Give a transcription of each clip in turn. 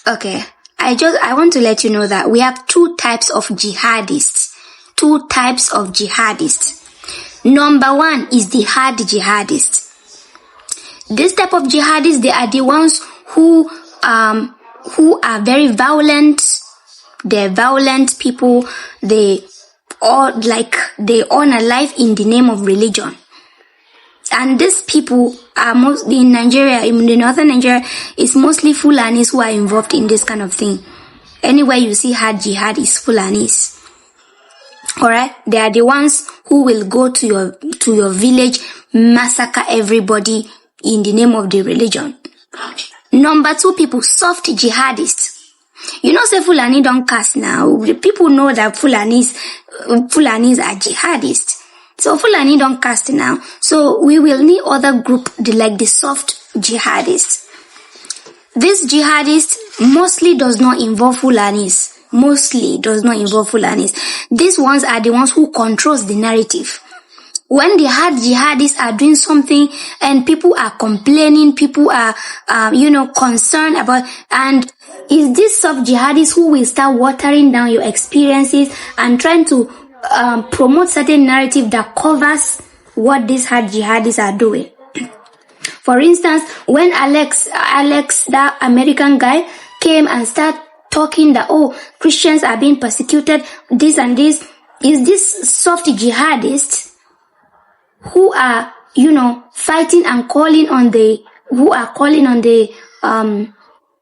Okay. I want to let you know that we have two types of jihadists. Two types of jihadists. Number one is the hard jihadists. This type of jihadists, they are the ones who are very violent. They're violent people. They own a life in the name of religion. And these people are mostly in Nigeria, in the northern Nigeria, it's mostly Fulanis who are involved in this kind of thing. Anywhere you see hard jihad is Fulanis. Alright? They are the ones who will go to your village, massacre everybody in the name of the religion. Number two people, soft jihadists. You know, say Fulani don't cast now. People know that Fulanis are jihadists. So Fulani don't cast now. So we will need other group like the soft jihadists. This jihadist mostly does not involve Fulanis. Mostly does not involve Fulanis. These ones are the ones who controls the narrative. When the hard jihadists are doing something and people are complaining, people are, concerned about, and is this soft jihadist who will start watering down your experiences and trying to promote certain narrative that covers what these hard jihadists are doing. For instance, when Alex, that American guy, came and started talking that, Christians are being persecuted, this and this, is this soft jihadists who are, fighting and calling on the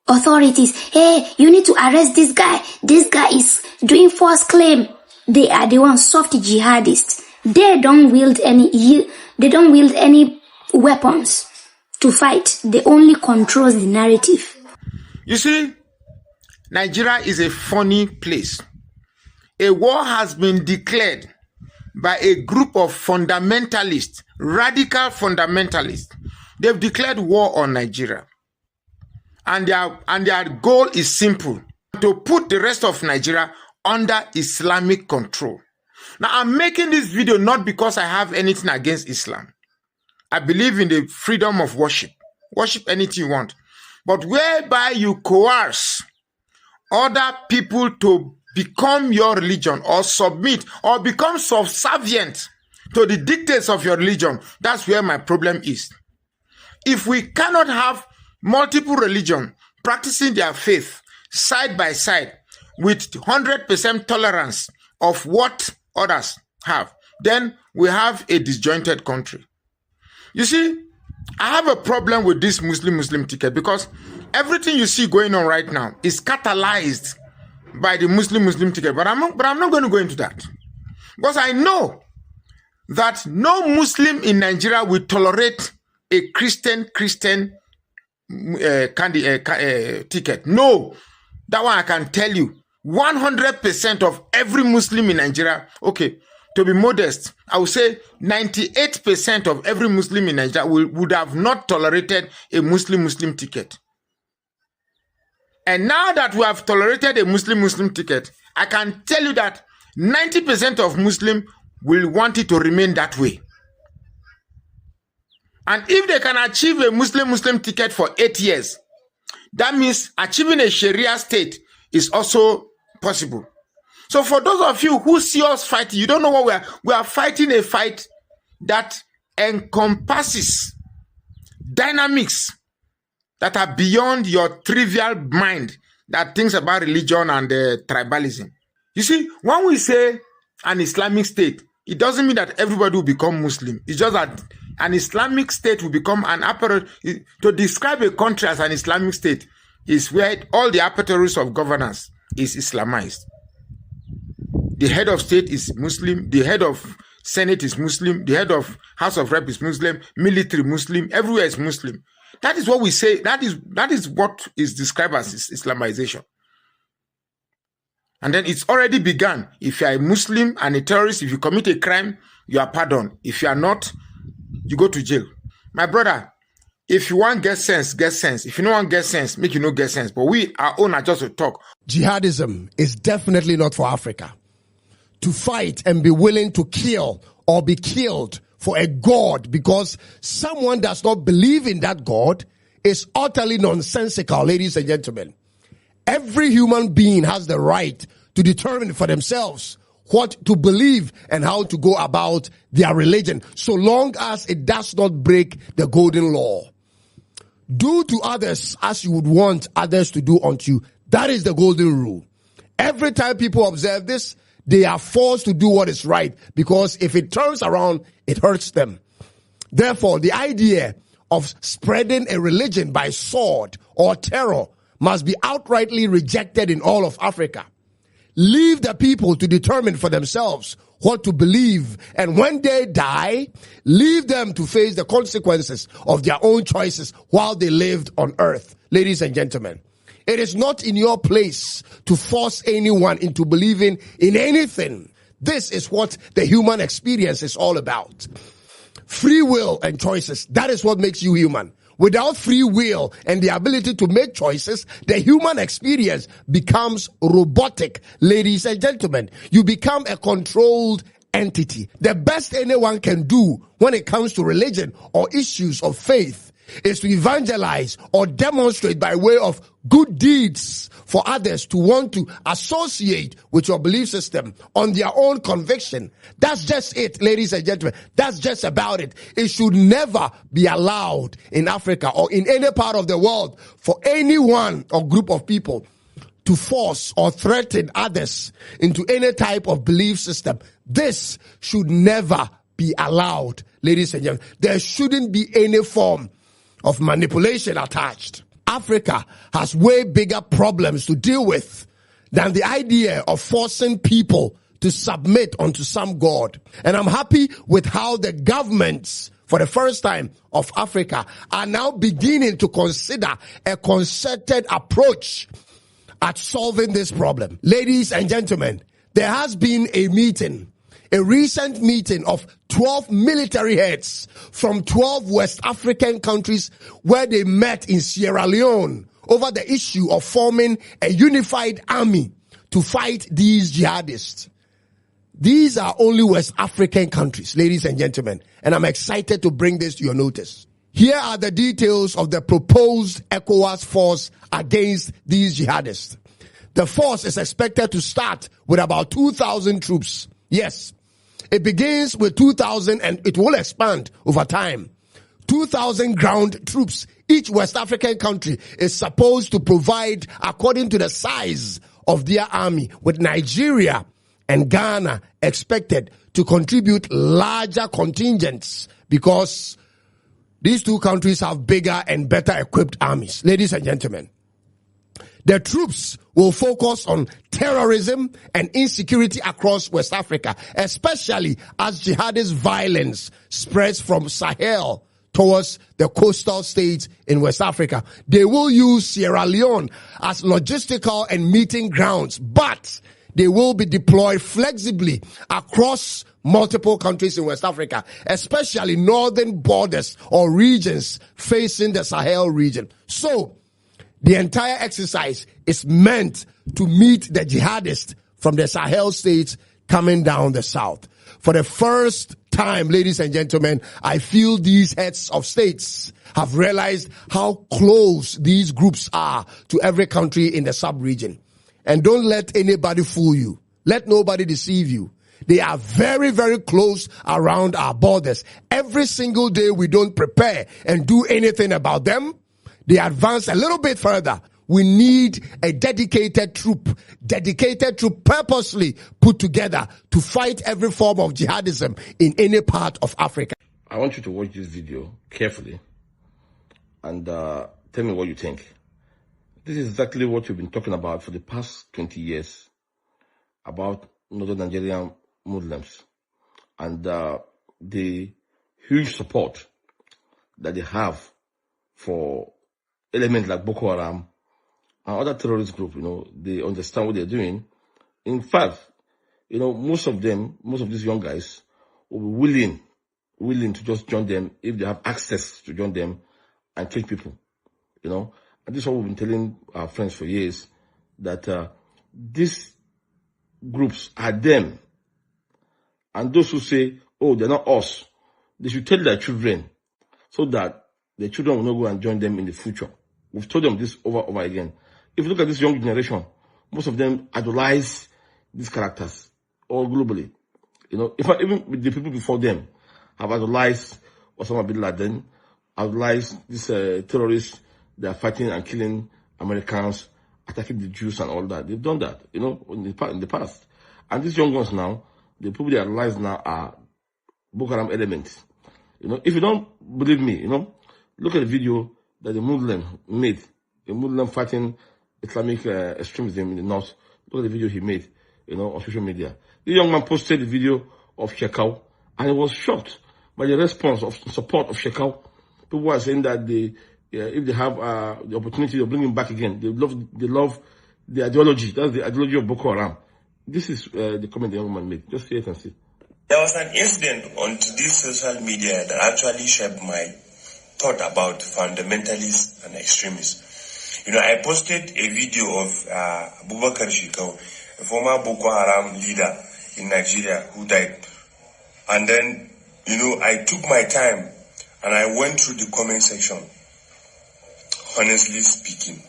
authorities. Hey, you need to arrest this guy. This guy is doing false claim. They are the ones soft jihadists. They don't wield any weapons to fight. They only control the narrative. You see, Nigeria is a funny place. A war has been declared by a group of fundamentalists, radical fundamentalists. They've declared war on Nigeria. And their goal is simple: to put the rest of Nigeria under Islamic control. Now, I'm making this video not because I have anything against Islam. I believe in the freedom of worship. Worship anything you want. But whereby you coerce other people to become your religion or submit or become subservient to the dictates of your religion, that's where my problem is. If we cannot have multiple religions practicing their faith side by side with 100% tolerance of what others have, then we have a disjointed country. You see, I have a problem with this Muslim ticket because everything you see going on right now is catalyzed by the Muslim ticket. But I'm not going to go into that, because I know that no Muslim in Nigeria will tolerate a Christian ticket. No, that one I can tell you. 100% of every Muslim in Nigeria, okay, to be modest, I would say 98% of every Muslim in Nigeria would have not tolerated a Muslim ticket. And now that we have tolerated a Muslim ticket, I can tell you that 90% of Muslims will want it to remain that way. And if they can achieve a Muslim ticket for 8 years, that means achieving a Sharia state is also possible. So for those of you who see us fighting, you don't know what we are fighting a fight that encompasses dynamics that are beyond your trivial mind that thinks about religion and tribalism. You see, when we say an Islamic state, it doesn't mean that everybody will become Muslim. It's just that an Islamic state will become an apparatus. To describe a country as an Islamic state is where all the apparatus of governance is Islamized. The head of state is Muslim, the head of Senate is Muslim, the head of House of Rep is Muslim, military Muslim, everywhere is Muslim. That is what we say, that is what is described as Islamization. And then it's already begun. If you are a Muslim and a terrorist, if you commit a crime, you are pardoned. If you are not, you go to jail. My brother, if you want get sense, get sense. If you don't want get sense, make you no get sense. But we, our own, are just to talk. Jihadism is definitely not for Africa. To fight and be willing to kill or be killed for a God because someone does not believe in that God is utterly nonsensical, ladies and gentlemen. Every human being has the right to determine for themselves what to believe and how to go about their religion, so long as it does not break the golden law. Do to others as you would want others to do unto you. That is the golden rule. Every time people observe this, they are forced to do what is right, because if it turns around, it hurts them. Therefore, the idea of spreading a religion by sword or terror must be outrightly rejected in all of Africa. Leave the people to determine for themselves what to believe, and when they die, leave them to face the consequences of their own choices while they lived on earth. Ladies and gentlemen, it is not in your place to force anyone into believing in anything. This is what the human experience is all about. Free will and choices, that is what makes you human. Without free will and the ability to make choices, the human experience becomes robotic. Ladies and gentlemen, you become a controlled entity. The best anyone can do when it comes to religion or issues of faith is to evangelize or demonstrate by way of good deeds for others to want to associate with your belief system on their own conviction. That's just it, ladies and gentlemen. That's just about it. It should never be allowed in Africa or in any part of the world for anyone or group of people to force or threaten others into any type of belief system. This should never be allowed, ladies and gentlemen. There shouldn't be any form of manipulation attached. Africa has way bigger problems to deal with than the idea of forcing people to submit unto some God. And I'm happy with how the governments, for the first time of Africa, are now beginning to consider a concerted approach at solving this problem. Ladies and gentlemen, there has been a recent meeting of 12 military heads from 12 West African countries where they met in Sierra Leone over the issue of forming a unified army to fight these jihadists. These are only West African countries, ladies and gentlemen, and I'm excited to bring this to your notice. Here are the details of the proposed ECOWAS force against these jihadists. The force is expected to start with about 2,000 troops. Yes, it begins with 2,000 and it will expand over time. 2,000 ground troops. Each West African country is supposed to provide according to the size of their army, with Nigeria and Ghana expected to contribute larger contingents because these two countries have bigger and better equipped armies. Ladies and gentlemen, the troops will focus on terrorism and insecurity across West Africa, especially as jihadist violence spreads from Sahel towards the coastal states in West Africa. They will use Sierra Leone as logistical and meeting grounds, but they will be deployed flexibly across multiple countries in West Africa, especially northern borders or regions facing the Sahel region. So, the entire exercise is meant to meet the jihadists from the Sahel states coming down the south. For the first time, ladies and gentlemen, I feel these heads of states have realized how close these groups are to every country in the sub-region. And don't let anybody fool you. Let nobody deceive you. They are very, very close around our borders. Every single day we don't prepare and do anything about them, they advance a little bit further. We need a dedicated troop purposely put together to fight every form of jihadism in any part of Africa. I want you to watch this video carefully and tell me what you think. This is exactly what you've been talking about for the past 20 years about northern Nigerian Muslims and the huge support that they have for elements like Boko Haram and other terrorist groups. They understand what they're doing. In fact, most of these young guys will be willing to just join them if they have access to join them and kill people. And this is what we've been telling our friends for years, that these groups are them. And those who say, oh, they're not us, they should tell their children so that their children will not go and join them in the future. We've told them this over and over again, If you look at this young generation, most of them idolize these characters, all globally. In fact, even the people before them have idolized Osama bin Laden, idolized these terrorists that are fighting and killing Americans, attacking the Jews and all that. They've done that, in the past. And these young ones now, the people they idolize now are Boko Haram elements. If you don't believe me, look at the video that the Muslim made, a Muslim fighting Islamic extremism in the north. Look at the video he made, on social media. The young man posted the video of Shekau, and he was shocked by the response of support of Shekau. People are saying that if they have the opportunity to bring him back again, they love the ideology. That's the ideology of Boko Haram. This is the comment the young man made. Just hear it and see. There was an incident on this social media that actually shaped my thought about fundamentalists and extremists. I posted a video of Abubakar Shekau, a former Boko Haram leader in Nigeria who died. And then, I took my time and I went through the comment section. Honestly speaking.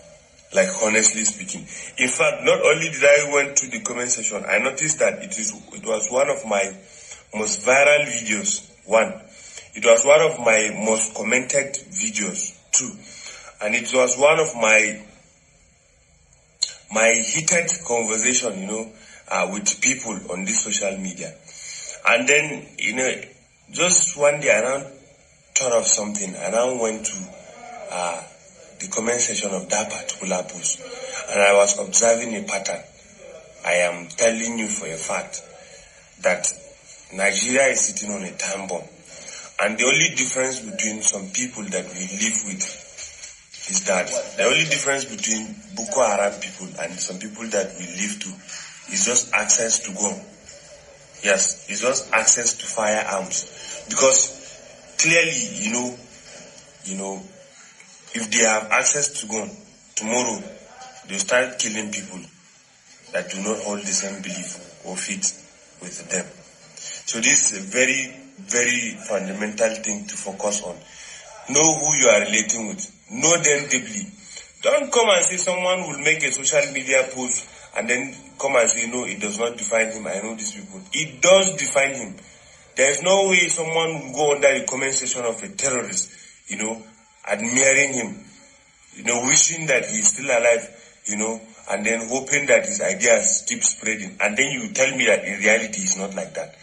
In fact, not only did I went through the comment section, I noticed that it was one of my most viral videos. It was one of my most commented videos. 2. And it was one of my heated conversation, with people on this social media. And then, just one day I now thought of something. I now went to the comment section of that particular post. And I was observing a pattern. I am telling you for a fact that Nigeria is sitting on a time bomb. And the only difference between some people that we live with is that the only difference between Boko Haram people and some people that we live to is just access to gun. Yes, it's just access to firearms. Because clearly, if they have access to gun, tomorrow they start killing people that do not hold the same belief or faith with them. So this is a very, very fundamental thing to focus on. Know who you are relating with. Know them deeply. Don't come and say someone will make a social media post and then come and say, no, it does not define him. I know these people. It does define him. There is no way someone will go under the comment section of a terrorist, admiring him, wishing that he's still alive, and then hoping that his ideas keep spreading. And then you tell me that in reality it's not like that.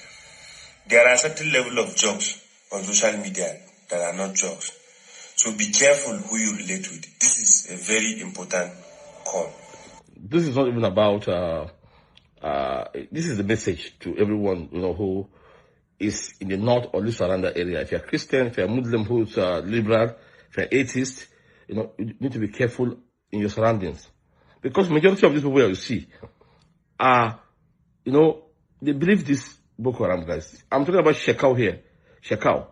There are certain level of jokes on social media that are not jokes. So be careful who you relate with. This is a very important call. This is not even about, this is the message to everyone, who is in the north or lives around that area. If you're Christian, if you're Muslim who's liberal, if you're atheist, you need to be careful in your surroundings. Because majority of these people you see are, they believe this Boko Haram guys. I'm talking about Shekau here. Shekau.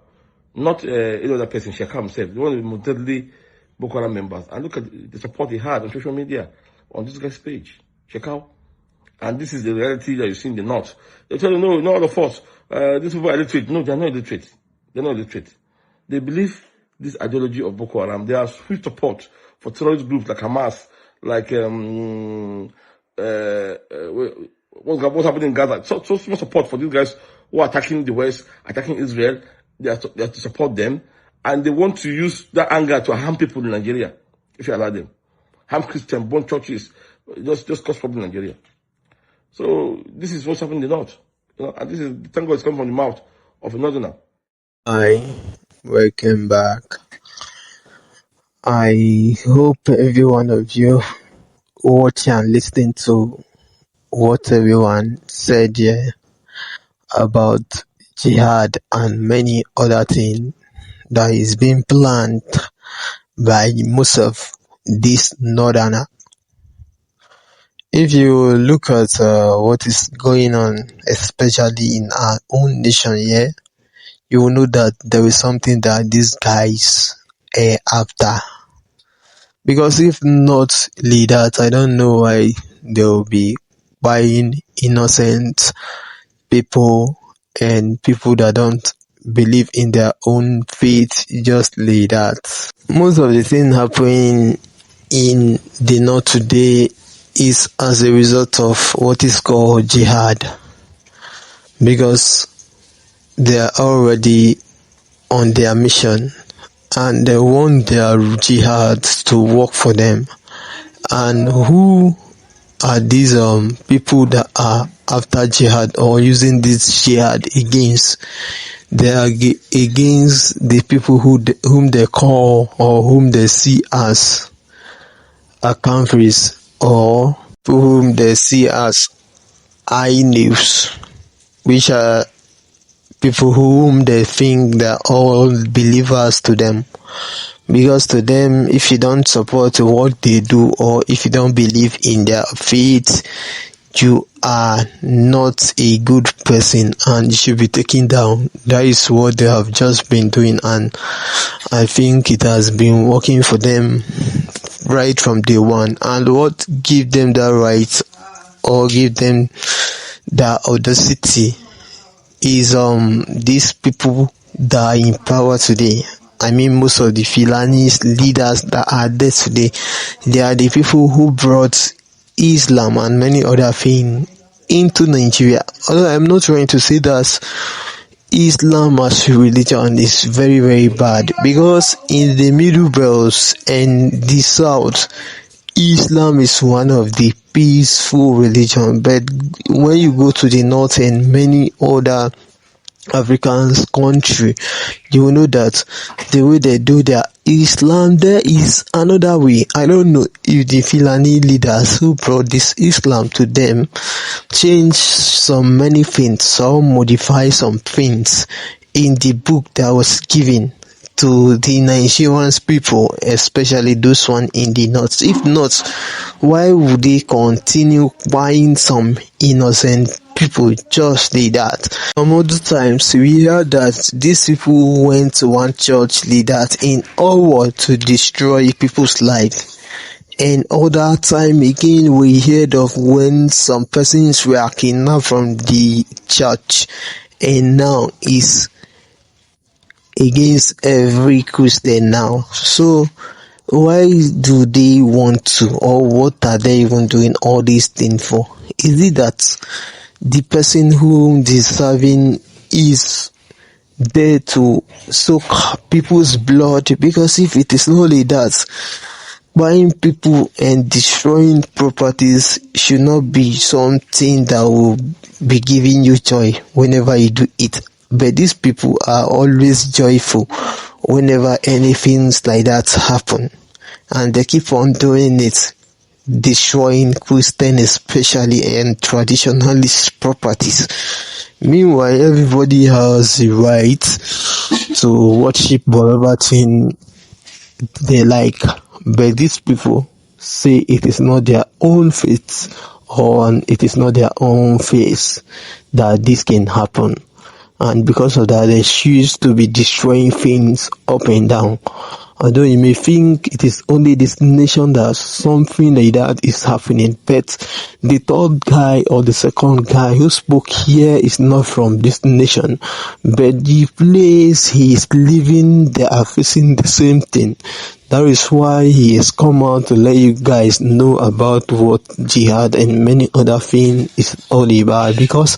Not any other person, Shekau himself. One of the most deadly Boko Haram members. And look at the support he had on social media, on this guy's page. Shekau. And this is the reality that you see in the north. They tell you, no, not all of us. These people are illiterate. No, they're not illiterate. They're not illiterate. They believe this ideology of Boko Haram. They are sweet support for terrorist groups like Hamas, like what's happening in Gaza. So much support for these guys who are attacking the West, attacking Israel. They have to support them, and they want to use that anger to harm people in Nigeria, if you allow them. Harm Christians, burn churches, just cause problem in Nigeria. So this is what's happening in the north, and this is the tango is coming from the mouth of a northerner. Hi, welcome back. I hope every one of you watch and listen to what everyone said here about jihad and many other things that is being planned by most of this northerner. If you look at what is going on, especially in our own nation here, you will know that there is something that these guys are after. Because if not that, I don't know why they will be buying innocent people and people that don't believe in their own faith just like that. Most of the things happening in the north today is as a result of what is called jihad, because they are already on their mission and they want their jihad to work for them. And who are these people that are after jihad or using this jihad against? They are against the people whom they call or whom they see as countries, or whom they see as high news, which are people whom they think they're all believers to them. Because to them, if you don't support what they do, or if you don't believe in their faith, you are not a good person and you should be taken down. That is what they have just been doing, and I think it has been working for them right from day one. And what give them that right, or give them that audacity, is these people that are in power today. I mean, most of the Fulanis leaders that are there today, they are the people who brought Islam and many other things into Nigeria. Although I'm not trying to say that Islam as a religion is very, very bad, because in the Middle Belt and the South, Islam is one of the peaceful religion. But when you go to the North and many other African country, you will know that the way they do their Islam, there is another way. I don't know if the Fulani leaders who brought this Islam to them change some many things or modify some things in the book that was given to the Nigerian people, especially those one in the north. If not, why would they continue buying some innocent people just like that? Some other times we heard that these people went to one church leader in order to destroy people's life. And other time again we heard of when some persons were kidnapped from the church, and now is against every Christian now. So why do they want to, or what are they even doing all these things for? Is it that the person whom they're serving is there to soak people's blood? Because if it is not like that, buying people and destroying properties should not be something that will be giving you joy whenever you do it. But these people are always joyful whenever anything like that happen, and they keep on doing it, destroying Christian especially and traditionalist properties. Meanwhile, everybody has the right to worship whatever thing they like, but these people say it is not their own faith, or it is not their own faith that this can happen. And because of that, they choose to be destroying things up and down. Although you may think it is only this nation that something like that is happening, but the third guy or the second guy who spoke here is not from this nation, but the place he is living, they are facing the same thing. That is why he has come out to let you guys know about what jihad and many other things is all about. Because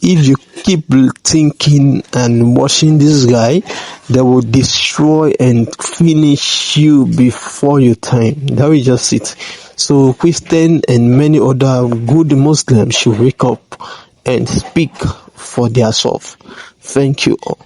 if you keep thinking and watching this guy, they will destroy and finish you before your time. That is just it. So Christian and many other good Muslims should wake up and speak for themselves. Thank you all.